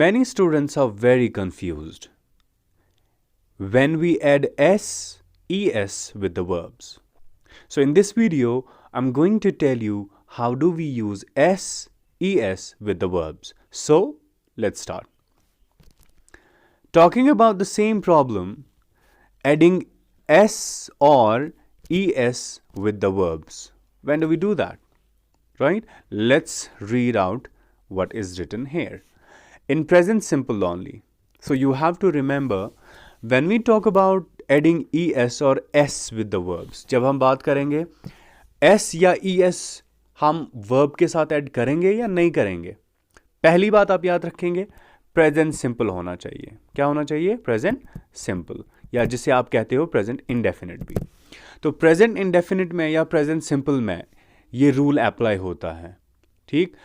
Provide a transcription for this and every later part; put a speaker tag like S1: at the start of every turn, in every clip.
S1: Many students are very confused when we add s, es with the verbs. So in this video, I'm going to tell you how do we use s, es with the verbs. So let's start. Talking about the same problem, adding s or es with the verbs. When do we do that? Right? Let's read out what is written here. In present simple only. So you have to remember when we talk about adding es or s with the verbs, जब हम बात करेंगे s या es हम verb के साथ add करेंगे या नहीं करेंगे, पहली बात आप याद रखेंगे प्रेजेंट सिंपल होना चाहिए. क्या होना चाहिए? प्रेजेंट सिंपल, या जिसे आप कहते हो प्रेजेंट इंडेफिनिट भी. तो प्रेजेंट इंडेफिनिट में या प्रेजेंट सिंपल में ये रूल अप्लाई होता है. ठीक,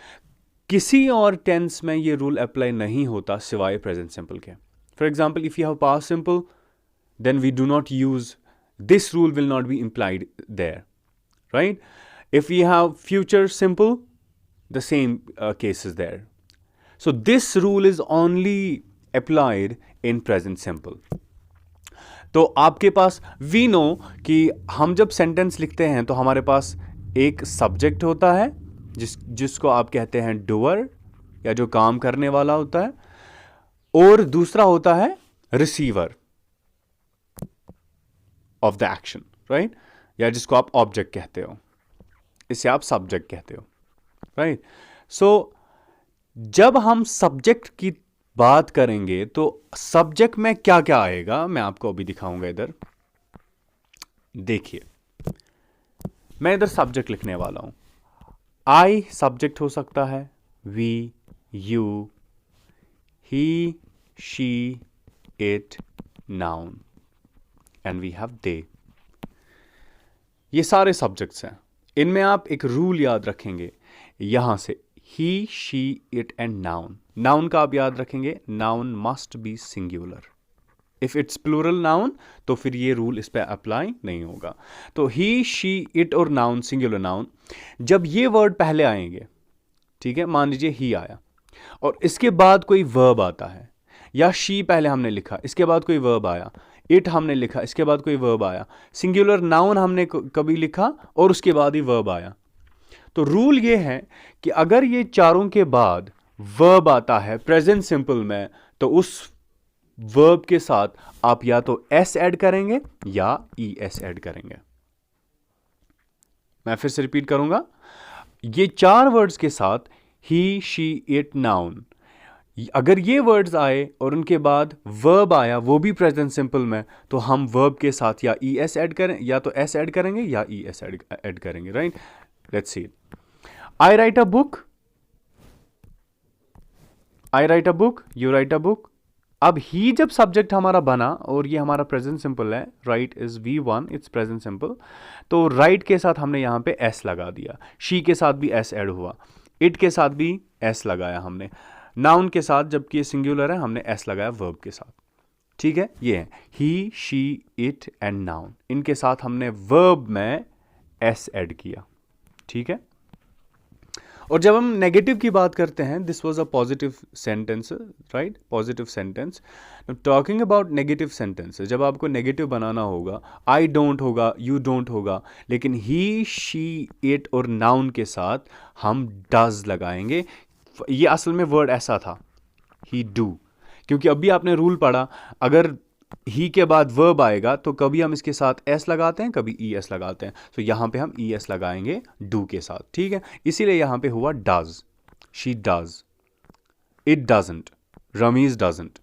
S1: किसी और टेंस में ये रूल अप्लाई नहीं होता सिवाय प्रेजेंट सिंपल के. For example, if you have past simple then we do not use, this rule will not be implied there, right? If we have future simple, the same case is there. So this rule is only applied in present simple. तो आपके पास we know कि हम जब sentence लिखते हैं तो हमारे पास एक सब्जेक्ट होता है जिसको आप कहते हैं डूअर, या जो काम करने वाला होता है, और दूसरा होता है receiver of the action, right? या जिसको आप ऑब्जेक्ट कहते हो, इसे आप सब्जेक्ट कहते हो, राइट? सो जब हम सब्जेक्ट की बात करेंगे तो सब्जेक्ट में क्या क्या आएगा मैं आपको अभी दिखाऊंगा. इधर देखिए, मैं इधर सब्जेक्ट लिखने वाला हूं. आई सब्जेक्ट हो सकता है, we, you, he, she, it, noun, and we have they. ये सारे सब्जेक्ट्स हैं. इनमें आप एक रूल याद रखेंगे यहां से, he, she, it and noun. Noun का आप याद रखेंगे, noun must be singular. If it's plural noun तो फिर ये रूल इस पर अप्लाई नहीं होगा. तो ही, शी, इट और नाउन, सिंगुलर नाउन, जब ये वर्ड पहले आएंगे, ठीक है, मान लीजिए ही आया और इसके बाद कोई वर्ब आता है, या शी पहले हमने लिखा, इसके बाद कोई वर्ब आया, इट हमने लिखा, इसके बाद कोई वर्ब आया, सिंगुलर नाउन हमने कभी लिखा और उसके बाद ही वर्ब आया. तो रूल ये है कि अगर ये चारों के बाद वर्ब आता है प्रेजेंट सिंपल में, तो उस वर्ब के साथ आप या तो एस ऐड करेंगे या ई एस ऐड करेंगे. मैं फिर से रिपीट करूंगा. ये चार वर्ड्स के साथ ही, शी, इट, नाउन, अगर ये वर्ड्स आए और उनके बाद वर्ब आया वो भी प्रेजेंट सिंपल में, तो हम वर्ब के साथ या ई एस ऐड करें, या तो एस ऐड करेंगे या ई एस ऐड करेंगे, right? Let's see. I right a book, I right a book, you write a book. अब ही जब सब्जेक्ट हमारा बना और ये हमारा प्रेजेंट सिंपल है, right is V1, it's present simple, तो राइट के साथ हमने यहां पे एस लगा दिया, शी के साथ भी एस ऐड हुआ, इट के साथ भी एस लगाया हमने, नाउन के साथ जबकि ये सिंगुलर है हमने एस लगाया वर्ब के साथ. ठीक है, ये है ही, शी, इट एंड नाउन. इनके साथ हमने वर्ब में एस ऐड किया. ठीक है. और जब हम नेगेटिव की बात करते हैं, this was a positive sentence, right? Positive sentence. Talking about negative sentence, जब आपको नेगेटिव बनाना होगा, आई डोंट होगा, यू डोंट होगा, लेकिन ही, शी, इट और नाउन के साथ हम डज लगाएंगे. ये असल में वर्ड ऐसा था, ही, डू, क्योंकि अभी आपने रूल पढ़ा, अगर ही के बाद वर्ब आएगा तो कभी हम इसके साथ एस लगाते हैं, कभी ई एस लगाते हैं. तो यहां पे हम ई एस लगाएंगे डू के साथ. ठीक है, इसीलिए यहां पे हुआ does, she does, it doesn't, Rameez doesn't,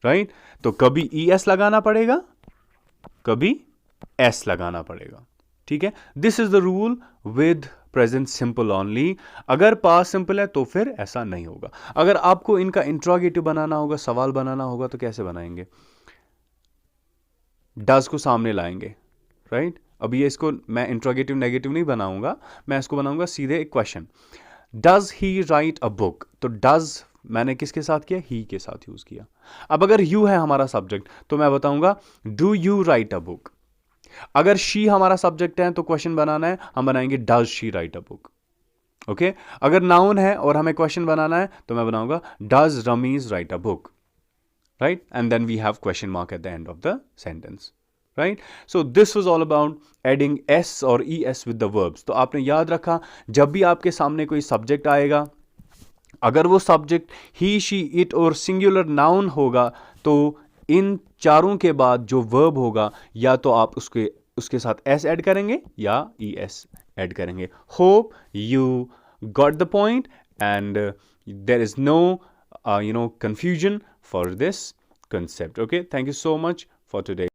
S1: right? तो कभी ई एस लगाना पड़ेगा, कभी एस लगाना पड़ेगा. ठीक है, this is the rule with present simple only. अगर पास्ट सिंपल है तो फिर ऐसा नहीं होगा. अगर आपको इनका इंट्रोगेटिव बनाना होगा, सवाल बनाना होगा, तो कैसे बनाएंगे? डज को सामने लाएंगे, राइट? अभी ये इसको मैं इंट्रोगेटिव नेगेटिव नहीं बनाऊंगा, मैं इसको बनाऊंगा सीधे एक question. Does he right a book, तो डज मैंने किसके साथ किया? ही के साथ यूज किया. अब अगर यू है हमारा सब्जेक्ट तो मैं बताऊंगा do you write a book. अगर शी हमारा सब्जेक्ट है तो क्वेश्चन बनाना है, हम बनाएंगे does she write a book. Okay अगर नाउन है और हमें क्वेश्चन बनाना है तो मैं बनाऊंगा does Rameez write a book, right? And then we have question mark at the end of the sentence, right? So this was all about adding s or es with the verbs. तो आपने याद रखा जब भी आपके सामने कोई सब्जेक्ट आएगा, अगर वो सब्जेक्ट ही शी इट और सिंगुलर नाउन होगा तो इन चारों के बाद जो वर्ब होगा या तो आप उसके साथ एस ऐड करेंगे या ई एस ऐड करेंगे. Hope you got the point and there is no confusion for this concept. Okay, thank you so much for today.